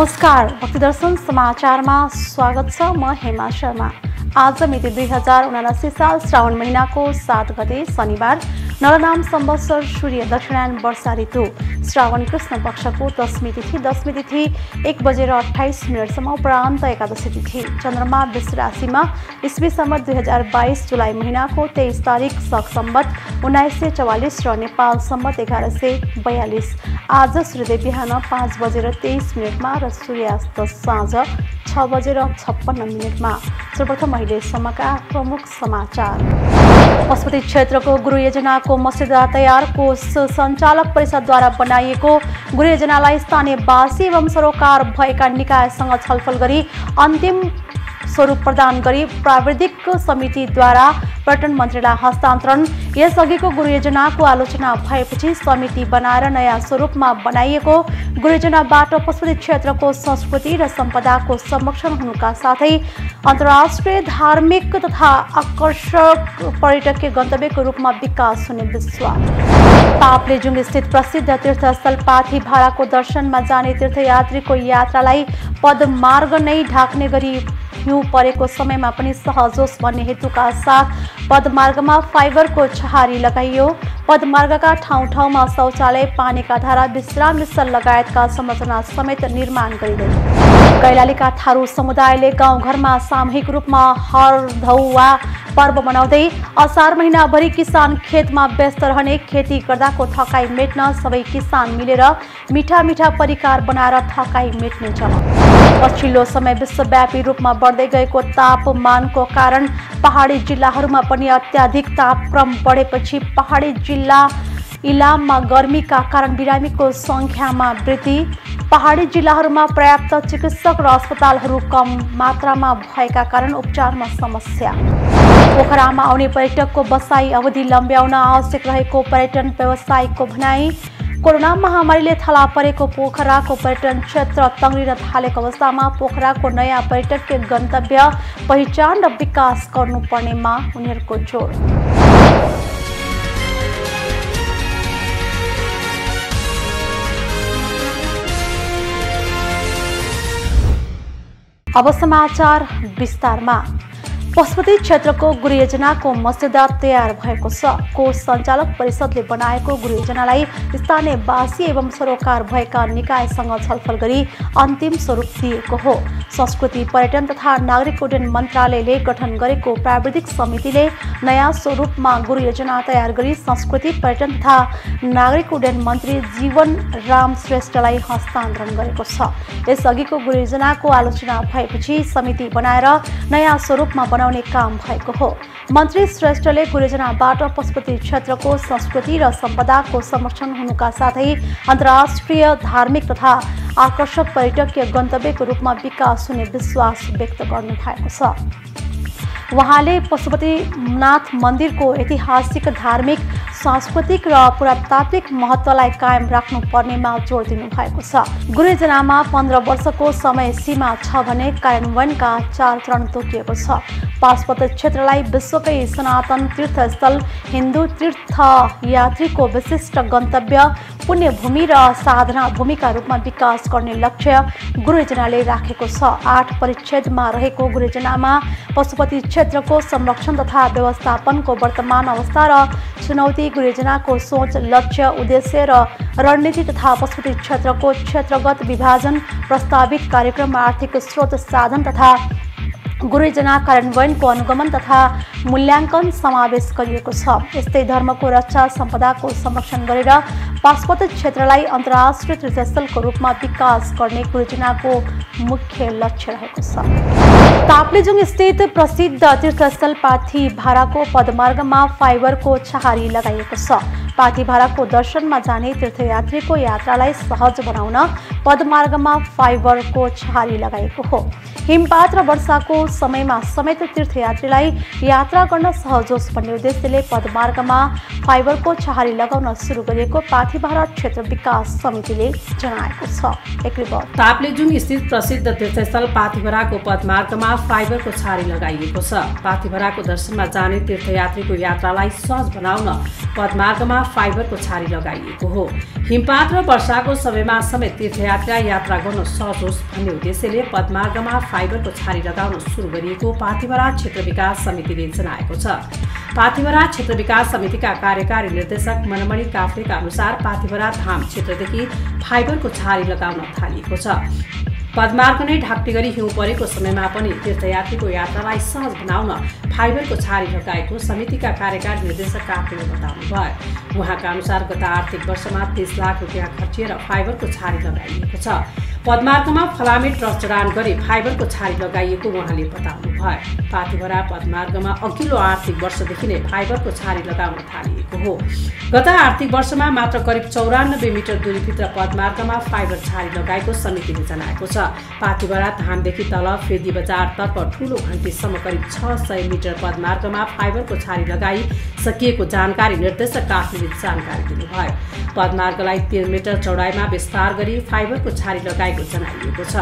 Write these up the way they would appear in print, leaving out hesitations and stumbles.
नमस्कार, भक्तिदर्शन समाचारमा स्वागत छ। म हेमा शर्मा। आज मिति 2079 साल श्रावण महिनाको 7 गते शनिबार, नरनाम संवत्सर सूर्य दक्षिणायन वर्षा ऋतु श्रावण कृष्ण पक्षको दशमी तिथि 1:28 सम्म उपरान्त एकादशी तिथि चन्द्रमा वृष राशिमा इस्वी सम्वत 2022 जुलाई महिनाको 23 तारिक शक सम्वत 1944 र नेपाल सम्वत 1142। आज सूर्योदय बिहान 5:23 र सूर्यास्त साँझ 6:56। सर्वप्रथम अहिलेसम्मका प्रमुख समाचार। पशुपति क्षेत्रको गुरु योजनाको मस्यौदा तयार कोष सञ्चालक परिषदद्वारा बनाइएको गुरु योजनालाई स्थानीयवासी एवं सरोकार भएका निकायसँग छलफल गरी अन्तिम स्वरूप प्रदान गरी प्राविधिक समितिद्वारा पर्यटन मन्त्रीलाई हस्तान्तरण। यसअघिको गुरु योजनाको आलोचना भएपछि समिति बनाएर नयाँ स्वरूपमा बनाइएको गुरु योजनाबाट पशुपति क्षेत्रको संस्कृति र सम्पदाको संरक्षण हुनुका साथै अन्तर्राष्ट्रिय धार्मिक तथा आकर्षक पर्यटकीय गन्तव्यको रूपमा विकास हुने विश्वास। ताप्लेजुङ स्थित प्रसिद्ध तीर्थस्थल पाथी भाराको दर्शनमा जाने तीर्थयात्रीको यात्रालाई पदमार्ग नै ढाक्ने गरी हिउँ परेको समयमा पनि सहज होस् भन्ने हेतुका साथ पदमार्गमा फाइबरको छहारी लगाइयो। पदमार्गका ठाउँ-ठाउँमा शौचालय, पानीका धारा, विश्राम स्थल लगायतका संरचना समेत निर्माण गरिँदै। कैलालीका थारू समुदायले गाउँघरमा सामूहिक रूपमा हरधौवा पर्व मनाउँदै असार महिनाभरि किसान खेतमा व्यस्त रहने, खेती गर्दाको थकाइ मेट्न सबै किसान मिलेर मिठा मिठा परिकार बनाएर थकाइ मेट्ने चलन। पछिल्लो समय विश्वव्यापी रूपमा बढ्दै गएको तापमानको कारण पहाडी जिल्लाहरूमा पनि अत्याधिक तापक्रम बढेपछि पहाडी जिल्ला इलाममा गर्मीका कारण बिरामीको सङ्ख्यामा वृद्धि। पहाडी जिल्लाहरूमा पर्याप्त चिकित्सक र अस्पतालहरू कम मात्रामा भएका कारण उपचारमा समस्या। पोखरामा आउने पर्यटकको बसाई अवधि लम्ब्याउन आवश्यक रहेको पर्यटन व्यवसायीको भनाई। कोरोना महामारीले थला परेको पोखराको पर्यटन क्षेत्र तङ्ग्रिन थालेको अवस्थामा पोखराको नयाँ पर्यटकीय गन्तव्य पहिचान र विकास गर्नुपर्नेमा उनीहरूको जोड। अब समाचार विस्तारमा। पशुपति क्षेत्रको गुरु योजनाको मस्यौदा तयार भएको छ। कोष सञ्चालक परिषदले बनाएको गुरु योजनालाई स्थानीयवासी एवं सरोकार भएका निकायसँग छलफल गरी अन्तिम स्वरूप दिएको हो। संस्कृति, पर्यटन तथा नागरिक उड्डयन मन्त्रालयले गठन गरेको प्राविधिक समितिले नयाँ स्वरूपमा गुरु योजना तयार गरी संस्कृति, पर्यटन तथा नागरिक उड्डयन मन्त्री जीवन राम श्रेष्ठलाई हस्तान्तरण गरेको छ। यसअघिको गुरु योजनाको आलोचना भएपछि समिति बनाएर नयाँ स्वरूपमा बनाउने काम भएको हो। मन्त्री श्रेष्ठले गुरु योजनाबाट पशुपति क्षेत्रको संस्कृति र सम्पदाको संरक्षण हुनुका साथै अन्तर्राष्ट्रिय धार्मिक तथा आकर्षक पर्यटकीय गन्तव्यको रूपमा विकास हुने विश्वास व्यक्त गर्नु भएको छ। उहाँले पशुपतिनाथ मन्दिरको ऐतिहासिक, धार्मिक, सांस्कृतिक र पुरातात्विक महत्त्वलाई कायम राख्नुपर्नेमा जोड दिनु भएको छ। गुरु योजनामा 15 वर्षको समय सीमा छ भने कार्यान्वयनका 4 चरण तोकिएको छ। पशुपति क्षेत्रलाई विश्वकै सनातन तीर्थस्थल, हिन्दू तीर्थयात्रीको विशिष्ट गन्तव्य, पुण्यभूमि र साधना भूमिका रूपमा विकास गर्ने लक्ष्य गुरु योजनाले राखेको छ। 8 परिच्छेदमा रहेको गुरु योजनामा पशुपति क्षेत्रको संरक्षण तथा व्यवस्थापनको वर्तमान अवस्था र चुनौती, गुरु योजनाको सोच, लक्ष्य, उद्देश्य र रणनीति तथा पशुपति क्षेत्रको क्षेत्रगत विभाजन, प्रस्तावित कार्यक्रम, आर्थिक स्रोत, साधन तथा गुरु योजना कार्यान्वयनको अनुगमन तथा मूल्याङ्कन समावेश गरिएको छ। यस्तै धर्मको रक्षा, सम्पदाको संरक्षण गरेर पशुपति क्षेत्रलाई अन्तर्राष्ट्रिय तीर्थस्थलको रूपमा विकास गर्ने गुरु योजनाको मुख्य लक्ष्य रहेको छ। ताप्लेजुङ स्थित प्रसिद्ध तीर्थस्थल पाथी भाराको पदमार्गमा फाइबरको छहारी लगाइएको छ। पाथी भाराको दर्शनमा जाने तीर्थयात्रीको यात्रालाई सहज बनाउन पदमार्गमा फाइबरको छहारी लगाइएको हो। हिमपात र वर्षाको समयमा समेत तीर्थयात्रीलाई यात्रा गर्न सहज होस् भन्ने उद्देश्यले पदमार्गमा फाइबरको छहारी लगाउन सुरु गरिएको पाथी भारा क्षेत्र विकास समितिले जनाएको छ। एक रिपोर्ट। ताप्लेजुङ स्थित प्रसिद्ध तीर्थस्थल पाथी भाराको पदमार्ग पदमार्गमा फाइबरको छारी लगाइएको छ। पाथिभराको दर्शनमा जाने तीर्थयात्रीको यात्रालाई सहज बनाउन पदमार्गमा फाइबरको छारी लगाइएको हो। हिमपात र वर्षाको समयमा समेत तीर्थयात्रीलाई यात्रा गर्न सहज होस् भन्ने उद्देश्यले पदमार्गमा फाइबरको छारी लगाउन सुरु गरिएको पाथिभरा क्षेत्र विकास समितिले जनाएको छ। पाथिभरा क्षेत्र विकास समितिका कार्यकारी निर्देशक मनमणि काफ्लेका अनुसार पाथिभरा धाम क्षेत्रदेखि फाइबरको छारी लगाउन थालिएको छ। पदमार्ग नै ढाक्ने गरी हिउँ परेको समयमा पनि तीर्थयात्रीको यात्रालाई सहज बनाउन फाइबरको छारी लगाएको समितिका कार्यकारी निर्देशक काफ्लेले बताउनुभयो। उहाँका अनुसार गत आर्थिक वर्षमा 30 लाख रुपियाँ खर्चिएर फाइबरको छारी लगाइएको छ। पदमार्गमा फलामे ट्रस जडान गरी फाइबरको छारी लगाइएको उहाँले बताउनुभयो। पाथिभरा पदमार्गमा अघिल्लो आर्थिक वर्षदेखि नै फाइबरको छारी लगाउन थालिएको हो। गत आर्थिक वर्षमा मात्र करिब 94 मिटर दूरीभित्र पदमार्गमा फाइबर छारी लगाएको समितिले जनाएको छ। पाथिभरा धामदेखि तल फेदी बजारतर्फ ठूलो घण्टीसम्म करिब 600 मिटर पदमार्गमा फाइबरको छारी लगाइसकिएको जानकारी निर्देशक काफ्लेले जानकारी दिनुभयो। पदमार्गलाई 3 मिटर चौडाइमा विस्तार गरी फाइबरको छारी लगाएको जनाइएको छ।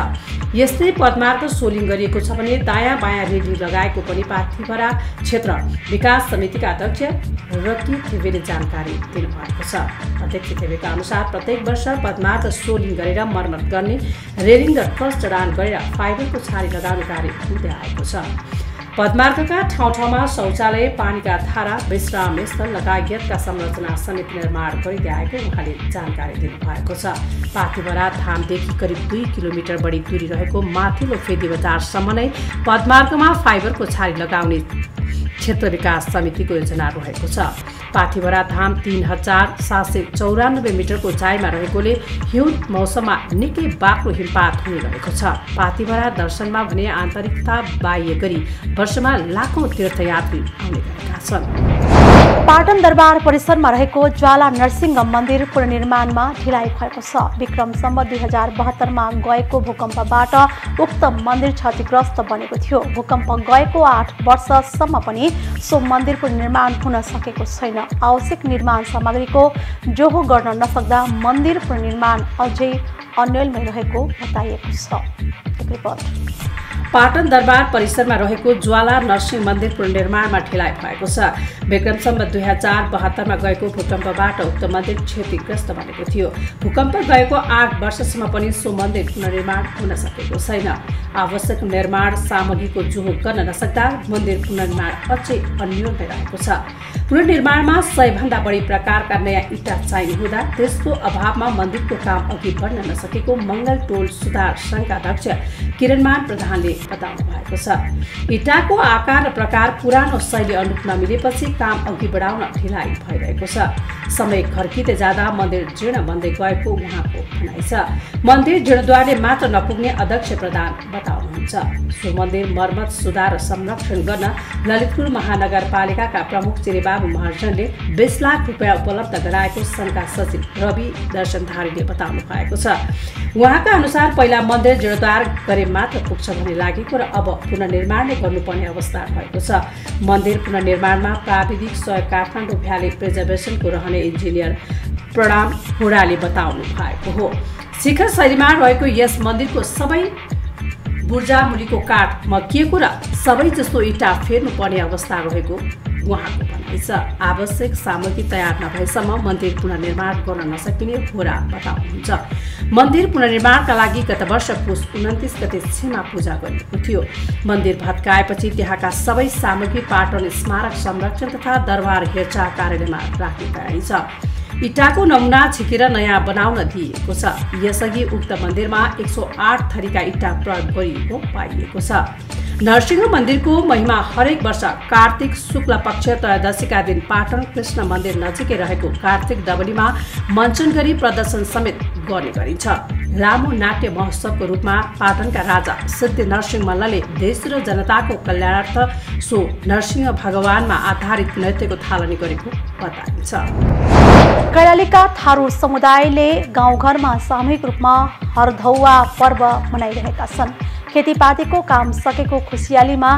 यस्तै पदमार्ग सोलिङ गरिएको छ भने दायाँ बायाँ रेलिङ लगाएको पनि पाथिभरा क्षेत्र विकास समितिका अध्यक्ष रकी थिवेले जानकारी दिनुभएको छ। अध्यक्ष थिवेका अनुसार प्रत्येक वर्ष पदमार्ग सोलिङ गरेर मर्मत गर्ने, रेलिङ र ट्रस जडान गरेर फाइबरको छारी लगाउने कार्य हुँदै आएको छ। पदमार्गका ठाउँ ठाउँमा शौचालय, पानीका धारा, विश्राम स्थल लगायतका संरचना समेत निर्माण गरिँदै आएको उहाँले जानकारी दिनुभएको छ। पाथिभरा धामदेखि करिब 2 किलोमिटर बढी दूरी रहेको माथिल्लो फेदी बजारसम्म नै पदमार्गमा फाइबरको छारी लगाउने क्षेत्र विकास समितिको योजना रहेको छ। पाथिभरा धाम 3794 मिटरको उचाइमा रहेकोले हिउँ मौसममा निकै बाक्लो हिमपात हुने गरेको छ। पाथिभरा दर्शनमा भने आन्तरिकता बाह्य गरी वर्षमा लाखौं तीर्थयात्री आउने गरेका छन्। पाटन दरबार परिसरमा रहेको ज्वाला नरसिंह मन्दिर पुनर्निर्माणमा ढिलाइ भएको छ। विक्रम सम्वत 2072 मा गएको भूकम्पबाट उक्त मन्दिर क्षतिग्रस्त बनेको थियो। भूकम्प गएको 8 वर्षसम्म पनि सो मन्दिर पुनर्निर्माण हुन सकेको छैन। आवश्यक निर्माण सामग्रीको जोहो गर्न नसक्दा मन्दिर पुनर्निर्माण अझै अन्यलमै रहेको बताइएको छ। एक रिपोर्ट। पाटन दरबार परिसरमा रहेको ज्वाला नरसिंह मन्दिर पुनर्निर्माणमा ढिलाइ भएको छ। विक्रम सम्वत 2072 मा गएको भूकम्पबाट उक्त मन्दिर क्षतिग्रस्त बनेको थियो। भूकम्प गएको 8 वर्षसम्म पनि सो मन्दिर पुनर्निर्माण हुन सकेको छैन। आवश्यक निर्माण सामग्रीको जोहो गर्न नसक्दा मन्दिर पुनर्निर्माण अझै अन्यलमै रहेको छ। पुनर्निर्माणमा 100 भन्दा बढी प्रकारका नयाँ इँटा चाहिने हुँदा त्यसको अभावमा मन्दिरको काम अघि बढ्न नसकेको मंगल टोल सुधार संघका अध्यक्ष किरणमान प्रधानले बताउनु भएको छ। इँटाको आकार र प्रकार पुरानो शैली अनुरूप नमिलेपछि काम अघि बढाउन ढिलाइ भइरहेको छ। समय खर्किँदै जाँदा मन्दिर जीर्ण बन्दै गएको उहाँको भनाइ छ। मन्दिर जीर्णद्वारले मात्र नपुग्ने अध्यक्ष प्रधान बताउनुहुन्छ। सो मन्दिर मर्मत, सुधार र संरक्षण गर्न ललितपुर महानगरपालिकाका प्रमुख चिरेबाबु महर्जनले 20 लाख रुपियाँ उपलब्ध गराएको संघका सचिव रवि दर्शनधारीले बताउनु भएको छ। उहाँका अनुसार पहिला मन्दिर जीर्णोद्धार गरे मात्र पुग्छ भन्ने लागेको र अब पुनर्निर्माणले गर्नुपर्ने अवस्था भएको छ। मन्दिर पुनर्निर्माणमा प्राविधिक सहयोग काठमाडौँ भ्याली प्रिजर्भेसनको रहने इन्जिनियर प्रणाम हुडाले बताउनु भएको हो। शिखर शैलीमा रहेको यस मन्दिरको सबै बुर्जा मुलीको काठ मकिएको र सबै जस्तो इँटा फेर्नुपर्ने अवस्था रहेको उहाँको भनाइ छ। आवश्यक सामग्री तयार नभएसम्म मन्दिर पुनर्निर्माण गर्न नसकिने होला बताउनुहुन्छ। मन्दिर पुनर्निर्माणका लागि गत वर्ष पुस 29 गते क्षमा पूजा गरिएको थियो। मन्दिर भत्काएपछि त्यहाँका सबै सामग्री पाटन स्मारक संरक्षण तथा दरबार हेरचाह कार्यालयमा राख्ने तयारी छ। इँटाको नमुना छिकेर नयाँ बनाउन दिइएको छ। यसअघि उक्त मन्दिरमा 108 थरीका इँटा प्रयोग गरिएको पाइएको छ। नरसिंह मन्दिरको महिमा हरेक वर्ष कार्तिक शुक्ल पक्ष त्रयोदशीका दिन पाटन कृष्ण मन्दिर नजिकै रहेको कार्तिक डबलीमा मञ्चन गरी प्रदर्शन समेत गर्ने गरिन्छ। लामो नाट्य महोत्सवको रूपमा पाटनका राजा सिद्धि नरसिंह मल्लले देश र जनताको कल्याणार्थ सो नरसिंह भगवानमा आधारित नृत्यको थालनी गरेको बताइन्छ। कैलालीका थारू समुदायले गाउँघरमा सामूहिक रूपमा हरधौवा पर्व मनाइरहेका छन्। खेतीपातीको काम सकेको खुसियालीमा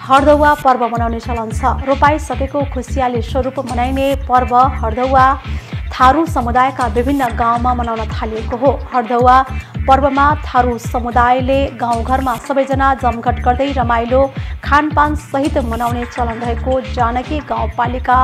हरधौवा पर्व मनाउने चलन छ। रोपाइ सकेको खुसियाली स्वरूप मनाइने पर्व हरधौवा थारू समुदायका विभिन्न गाउँमा मनाउन थालिएको हो। हरदौवा पर्वमा थारू समुदायले गाउँघरमा सबैजना जमघट गर्दै रमाइलो खानपान सहित मनाउने चलन रहेको जानकी गाउँपालिका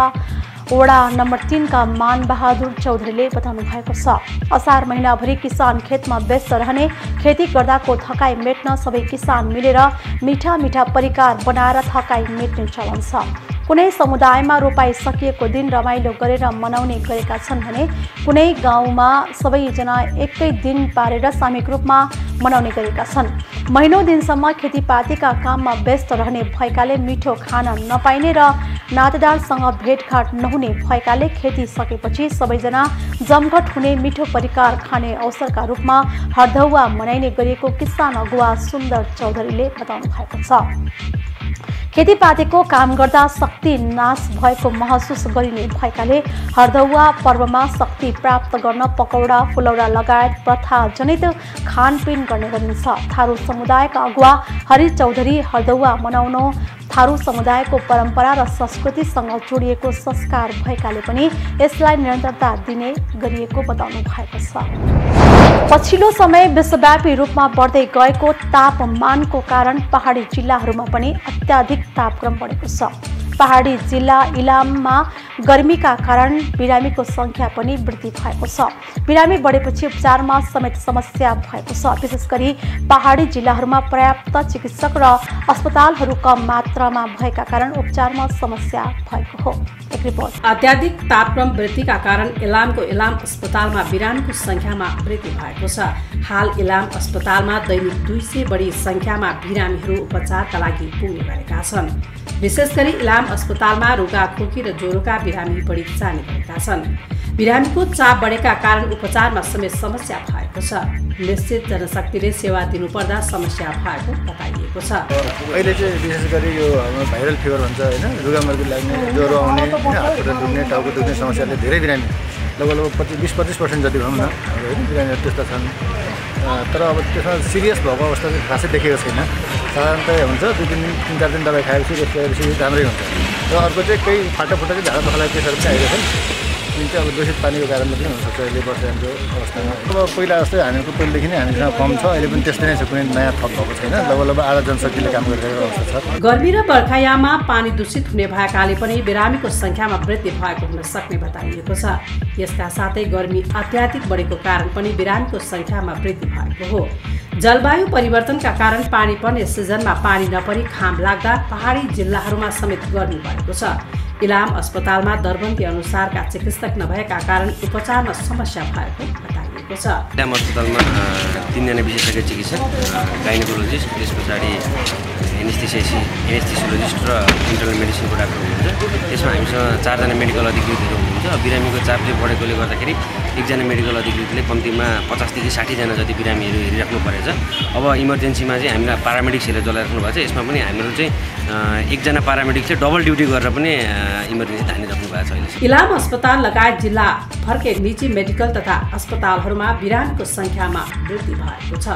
वडा नम्बर 3 का मानबहादुर चौधरीले बताउनु भएको छ। असार महिनाभरि किसान खेतमा व्यस्त रहने, खेती गर्दाको थकाइ मेट्न सबै किसान मिलेर मिठा मिठा परिकार बनाएर थकाइ मेट्ने चलन छ। कुनै समुदायमा रोपाई सकिएको दिन रमाइलो गरेर मनाउने गरेका छन् भने कुनै गाउँमा सबैजना एकै दिन पारेर सामूहिक रूपमा मनाउने गरेका छन्। महिनौं दिनसम्म खेतीपातीका काममा व्यस्त रहने भएकाले मिठो खान नपाइने र नातेदारसँग भेटघाट नहुने भएकाले खेती सकेपछि सबैजना जमघट हुने, मिठो परिकार खाने अवसरका रूपमा हरदौवा मनाइने गरिएको किसान अगुवा सुन्दर चौधरीले बताउनु भएको छ। खेतीपातीको काम गर्दा शक्ति नाश भएको महसुस गरिने भएकाले हरदौवा पर्वमा शक्ति प्राप्त गर्न पकौडा, फुलौडा लगायत प्रथाजनित खानपिन गर्ने गरिन्छ। थारू समुदायका अगुवा हरि चौधरी हरदौवा मनाउनु थारू समुदायको परम्परा र संस्कृतिसँग जोडिएको संस्कार भएकाले पनि यसलाई निरन्तरता दिने गरिएको बताउनु भएको छ। पछिल्लो समय विश्वव्यापी रूपमा बढ्दै गएको तापमानको कारण पहाडी जिल्लाहरूमा पनि अत्याधिक तापक्रम बढेको छ। पहाडी जिल्ला इलाममा गर्मीका कारण बिरामीको संख्या पनि वृद्धि भएको छ। बिरामी बढेपछि उपचारमा समेत समस्या भएको छ। विशेष गरी पहाडी जिल्लाहरूमा पर्याप्त चिकित्सक र अस्पतालहरू कम मात्रामा भएका कारण उपचारमा समस्या भएको हो। एक रिपोर्ट। अत्याधिक तापक्रम वृद्धिका कारण इलामको इलाम अस्पतालमा बिरामीको संख्यामा वृद्धि भएको छ। हाल इलाम अस्पतालमा दैनिक 200 बढी संख्यामा बिरामीहरू उपचारका लागि पुग्ने गरेका छन्। विशेष गरी इलाम अस्पतालमा रुगाखोकी र ज्वरोका बिरामी बढी जाने गरेका छन्। बिरामीको चाप बढेका कारण उपचारमा समेत समस्या भएको छ। निश्चित जनशक्तिले सेवा दिनुपर्दा समस्या भएको बताइएको छ। अहिले चाहिँ विशेष गरी यो भाइरल फिभर भन्छ होइन, रुगामर्गी लाग्ने, ज्वरो आउने, हातखुट्टा दुख्ने, टाउको दुख्ने समस्याले धेरै बिरामी लगभग 20-25% जति भनौँ न होइन बिरामीहरू त्यस्ता छन्। तर अब त्यसमा सिरियस भएको अवस्था चाहिँ खासै देखेको छैन। साधारणतया हुन्छ 2-3 दिन दबाई खाएपछि त्यसपछि राम्रै हुन्छ। र अर्को चाहिँ केही फाटाफुटा चाहिँ झाडा पखाला केसहरू पनि आएको छन्। जुन चाहिँ अब दूषित पानीको कारणले पनि हुनसक्छ अहिले वर्षायामको अवस्थामा। अब पहिला जस्तै हामीहरूको पहिलेदेखि नै हामीसँग कम छ, अहिले पनि त्यस्तै नै छ, कुनै नयाँ थप भएको छैन। लगभग आधा जनशक्तिले काम गरिरहेको अवस्था छ। गर्मी र बर्खायाममा पानी दूषित हुने भएकाले पनि बिरामीको संख्यामा वृद्धि भएको हुन सक्ने बताइएको छ। यसका साथै गर्मी अत्याधिक बढेको कारण पनि बिरामीको संख्यामा वृद्धि भएको हो। जलवायु परिवर्तनका कारण पानी पर्ने सिजनमा पानी नपरी घाम लाग्दा पहाडी जिल्लाहरूमा समेत गर्मी बढेको छ। इलाम अस्पतालमा दरबन्दी अनुसारका चिकित्सक नभएका कारण उपचारमा समस्या भएको बताइएको छ। इलाम अस्पतालमा 3 जना विशेषज्ञ चिकित्सक, गाइनोकोलोजिस्ट, त्यस पछाडि एनेस्थेसियोलोजिस्ट र इन्टरनल मेडिसिनको डाक्टर हुनुहुन्छ। त्यसमा हामीसँग 4 जना मेडिकल अधिकृतहरू हुनुहुन्छ। बिरामीको चाप चाहिँ बढेकोले गर्दाखेरि 1 जना मेडिकल अधिकृतले कम्तीमा 50 देखि 60 जना जति बिरामीहरू हेरिराख्नु परेछ। अब इमर्जेन्सीमा चाहिँ हामीलाई पारामेडिक्सहरूले चलाइराख्नु भएको छ। यसमा पनि हामीहरू चाहिँ 1 जना पारामेडिक्सले डबल ड्युटी गरेर पनि इमर्जेन्सी धानिराख्नु भएको छ। अहिले इलाम अस्पताल लगायत जिल्ला भरकै निजी मेडिकल तथा अस्पतालहरूमा बिरामीको संख्यामा वृद्धि भएको छ।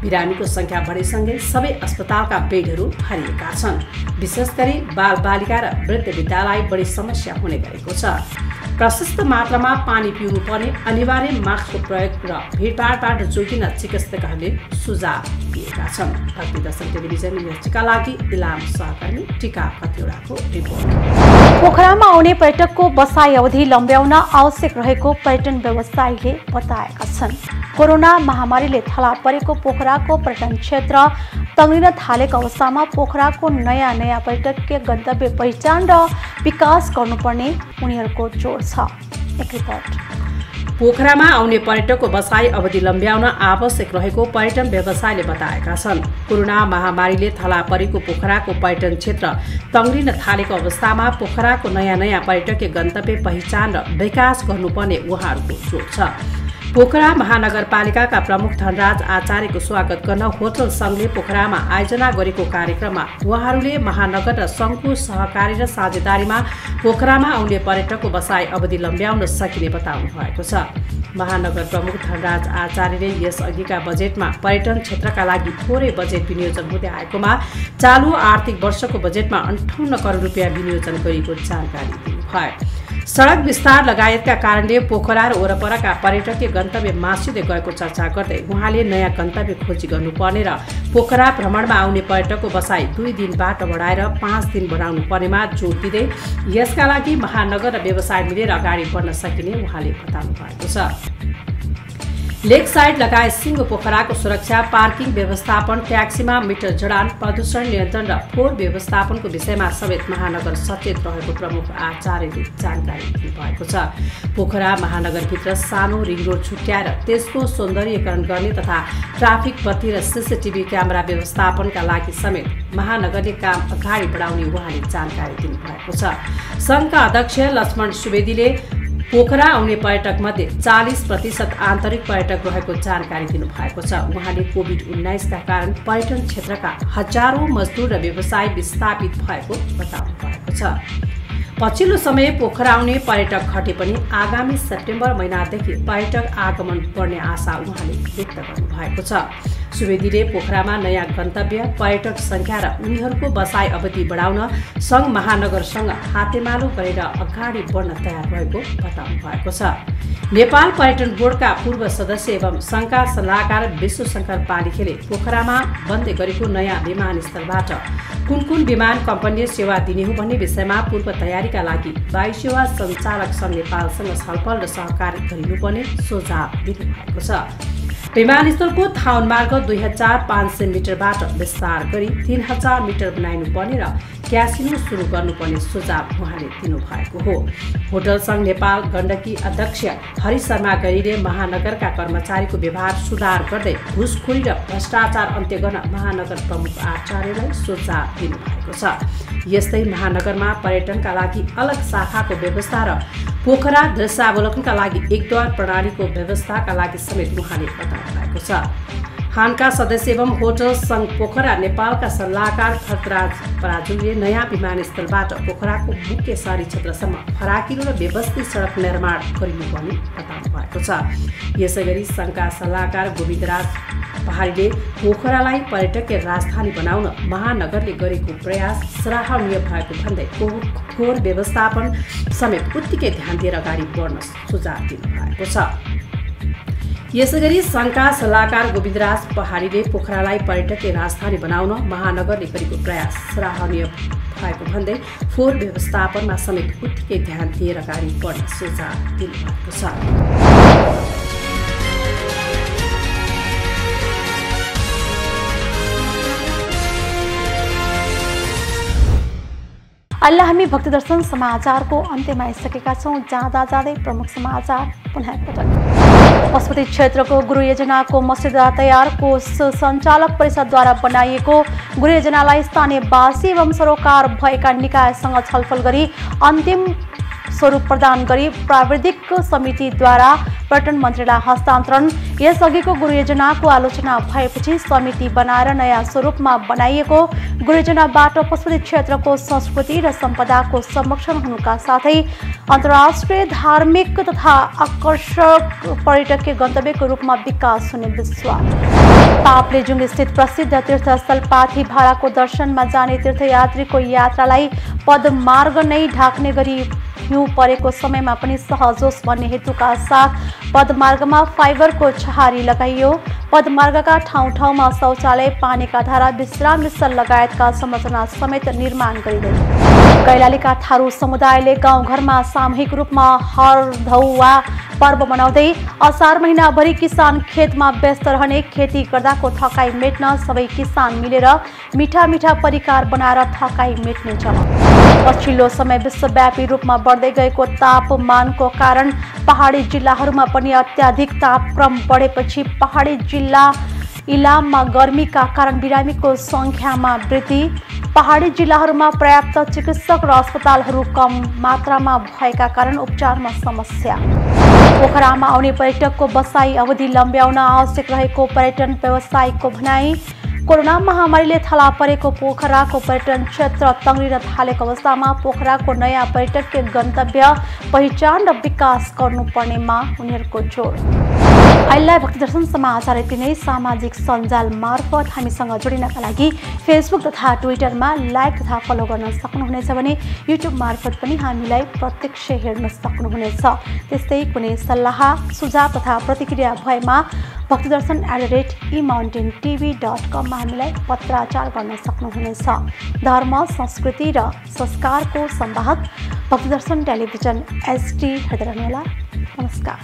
बिरामीको संख्या बढेसँगै सबै अस्पतालका बेडहरू भरिएका छन्। विशेष गरी बालबालिका र वृद्ध विद्यालय बढी समस्या हुने गरेको छ। प्रशस्त मात्रामा पानी पिउनु पर्ने, अनिवार्य मास्कको प्रयोग र भिडभाडबाट जोगिन चिकित्सकहरूले सुझाव दिएका छन्। भक्ति दर्शन टेलिभिजन न्युजका लागि इलाम सहकर्मी टिका कतिवटाको रिपोर्ट। पोखरामा आउने पर्यटकको बसाई अवधि लम्ब्याउन आवश्यक रहेको पर्यटन व्यवसायीले बताएका छन्। कोरोना महामारीले थला परेको पोखराको पर्यटन क्षेत्र तङ्ग्रिन थालेको अवस्थामा पोखराको नयाँ पर्यटकीय गन्तव्य पहिचान र विकास गर्नुपर्ने उनीहरूको जोड छ। एक रिपोर्ट। पोखरामा आउने पर्यटकको बसाई अवधि लम्ब्याउन आवश्यक रहेको पर्यटन व्यवसायले बताएका छन्। कोरोना महामारीले थला परेको पोखराको पर्यटन क्षेत्र तङ्ग्रिन थालेको अवस्थामा पोखराको नयाँ पर्यटकीय गन्तव्य पहिचान र विकास गर्नुपर्ने उहाँहरूको जोड छ। पोखरा महानगरपालिकाका प्रमुख धनराज आचार्यको स्वागत गर्न होटल सङ्घले पोखरामा आयोजना गरेको कार्यक्रममा उहाँहरूले महानगर र सङ्घको सहकारी र साझेदारीमा पोखरामा आउने पर्यटकको बसाई अवधि लम्ब्याउन सकिने बताउनु भएको छ। महानगर प्रमुख धनराज आचार्यले यसअघिका बजेटमा पर्यटन क्षेत्रका लागि थोरै बजेट विनियोजन हुँदै आएकोमा चालु आर्थिक वर्षको बजेटमा 58 करोड रुपियाँ विनियोजन गरिएको जानकारी दिनुभयो। सडक विस्तार लगायतका कारणले पोखरा र वरपरका पर्यटकीय गन्तव्य मासिँदै गएको चर्चा गर्दै उहाँले नयाँ गन्तव्य खोजी गर्नुपर्ने र पोखरा भ्रमणमा आउने पर्यटकको बसाई 2 दिनबाट बढाएर 5 दिन बनाउनु पर्नेमा जोड दिँदै यसका लागि महानगर र व्यवसाय मिलेर अगाडि बढ्न सकिने उहाँले बताउनु भएको छ। लेक साइड लगायत सिङ्गो पोखराको सुरक्षा, पार्किङ व्यवस्थापन, ट्याक्सीमा मिटर जडान, प्रदूषण नियन्त्रण र फोहोर व्यवस्थापनको विषयमा समेत महानगर सचेत रहेको प्रमुख आचार्यले जानकारी दिनुभएको छ। पोखरा महानगरभित्र सानो रिङ रोड छुट्याएर त्यसको सौन्दर्यीकरण गर्ने तथा ट्राफिक बत्ती र सीसीटीभी क्यामेरा व्यवस्थापनका लागि समेत महानगरले काम अगाडि बढाउने उहाँले जानकारी दिनुभएको छ। सङ्घका अध्यक्ष लक्ष्मण सुवेदीले पोखरा आउने पर्यटक मध्ये 40% आन्तरिक पर्यटक रहेको जानकारी दिनुभएको छ। उहाँले कोभिड-19 का कारण पर्यटन क्षेत्रका हजारौं मजदुर र व्यवसाय विस्थापित भएको बताउनु भएको छ। पछिल्लो समय पोखरा आउने पर्यटक घटे पनि आगामी सेप्टेम्बर महिनादेखि पर्यटक आगमन बढ्ने आशा उहाँले व्यक्त गर्नुभएको छ। सुवेदीले पोखरामा नयाँ गन्तव्य, पर्यटक संख्या र उनीहरूको बसाई अवधि बढाउन सङ्घ महानगरसँग हातेमालो गरेर अगाडि बढ्न तयार रहेको बताउनु भएको छ। नेपाल पर्यटन बोर्डका पूर्व सदस्य एवं सङ्घका सल्लाहकार विश्वशङ्कर पालिखेले पोखरामा बन्दै गरेको नयाँ विमानस्थलबाट कुन विमान कम्पनीले सेवा दिने हो भन्ने विषयमा पूर्व तयारीका लागि वायु सेवा सञ्चालक सङ्घ नेपालसँग छलफल र सहकारी गरिनुपर्ने सुझाव दिनुभएको छ। विमानस्थलको थाउन मार्ग 2500 मिटरबाट विस्तार गरी 3000 मिटर बनाइनुपर्ने र क्यासिनो सुरु गर्नुपर्ने सुझाव उहाँले दिनुभएको हो। होटल सङ्घ नेपाल गण्डकी अध्यक्ष हरि शर्मा गैरीले महानगरका कर्मचारीको व्यवहार सुधार गर्दै घुसखोरी र भ्रष्टाचार अन्त्य गर्न महानगर प्रमुख आचार्यलाई सुझाव दिनुभएको छ। यस्तै महानगरमा पर्यटनका लागि अलग शाखाको व्यवस्था र पोखरा दृश्यावलोकनका लागि एकद्वार प्रणालीको व्यवस्थाका लागि समेत उहाँले बताउनु भएको छ। खानका सदस्य एवं होटल सङ्घ पोखरा नेपालका सल्लाहकार खतराज पराजुले नयाँ विमानस्थलबाट पोखराको मुख्य शहरी क्षेत्रसम्म फराकिलो र व्यवस्थित सडक निर्माण गरिनुपर्ने बताउनु भएको छ। यसैगरी सङ्घका सल्लाहकार गोविन्दराज पहाडीले पोखरालाई पर्यटकीय राजधानी बनाउन महानगरले गरेको प्रयास सराहनीय भएको भन्दै फोहोर व्यवस्थापन समेत उत्तिकै ध्यान दिएर अगाडि बढ्न सुझाव दिनुभएको छ। यसैगरी सङ्घका सल्लाहकार गोविन्दराज पहाडीले पोखरालाई पर्यटकीय राजधानी बनाउन महानगरले गरेको प्रयास सराहनीय भएको भन्दै फोहोर व्यवस्थापनमा समेत उत्तिकै ध्यान दिएर अगाडि बढ्न सुझाव दिनुभएको छ। अहिले हामी भक्ति दर्शन समाचारको अन्त्यमा आइसकेका छौँ। जाँदा जाँदै प्रमुख समाचार पुनः एकपटक। पशुपति क्षेत्रको गृह योजनाको मस्यौदा तयार कोष सञ्चालक परिषदद्वारा बनाइएको गृह योजनालाई स्थानीयवासी एवं सरोकार भएका निकायसँग छलफल गरी अन्तिम स्वरूप प्रदान गरी प्राविधिक समितिद्वारा पर्यटन मन्त्रीलाई हस्तान्तरण। यसअघिको गृह योजनाको आलोचना भएपछि समिति बनाएर नयाँ स्वरूपमा बनाइएको गृह योजनाबाट पशुपति क्षेत्रको संस्कृति र सम्पदाको संरक्षण हुनुका साथै अन्तर्राष्ट्रिय धार्मिक तथा आकर्षक पर्यटकीय गन्तव्यको रूपमा विकास हुने विश्वास। ताप्लेजुङ स्थित प्रसिद्ध तीर्थस्थल पाथी भाराको दर्शनमा जाने तीर्थयात्रीको यात्रालाई पदमार्ग नै ढाक्ने गरी हिउँ परेको समयमा पनि सहज होस् भन्ने हेतुका साथ पदमार्गमा फाइबरको छहारी लगाइयो। पदमार्गका ठाउँ ठाउँमा शौचालय, पानीका धारा, विश्राम स्थल लगायतका संरचना समेत निर्माण गरिँदै। कैलालीका थारू समुदायले गाउँघरमा सामूहिक रूपमा हरधौवा पर्व मनाउँदै असार महिनाभरि किसान खेतमा व्यस्त रहने, खेती गर्दाको थकाइ मेट्न सबै किसान मिलेर मिठा मिठा परिकार बनाएर थकाइ मेट्ने चलन। पछिल्लो समय विश्वव्यापी रूपमा बढ्दै गएको तापमानको कारण पहाडी जिल्लाहरूमा पनि अत्याधिक तापक्रम बढेपछि पहाडी जिल्ला इलाममा गर्मीका कारण बिरामीको सङ्ख्यामा वृद्धि। पहाडी जिल्लाहरूमा पर्याप्त चिकित्सक र अस्पतालहरू कम मात्रामा भएका कारण उपचारमा समस्या। पोखरामा आउने पर्यटकको बसाई अवधि लम्ब्याउन आवश्यक रहेको पर्यटन व्यवसायीको भनाई। कोरोना महामारीले थला परेको पोखराको पर्यटन क्षेत्र तङ्ग्रिन थालेको अवस्थामा पोखराको नयाँ पर्यटकीय गन्तव्य पहिचान र विकास गर्नुपर्नेमा उनीहरूको जोड। अहिलेलाई भक्तिदर्शन समाचार यति नै। सामाजिक सञ्जाल मार्फत हामीसँग जोडिनका लागि फेसबुक तथा ट्विटरमा लाइक तथा फलो गर्न सक्नुहुनेछ भने युट्युब मार्फत पनि हामीलाई प्रत्यक्ष हेर्न सक्नुहुनेछ। त्यस्तै कुनै सल्लाह सुझाव तथा प्रतिक्रिया भएमा भक्तिदर्शन@emountaintv.com मा हामीलाई पत्राचार गर्न सक्नुहुनेछ। धर्म संस्कृति र संस्कारको संवाहक भक्तिदर्शन टेलिभिजन HD हेर्दै रहनुहोला। नमस्कार।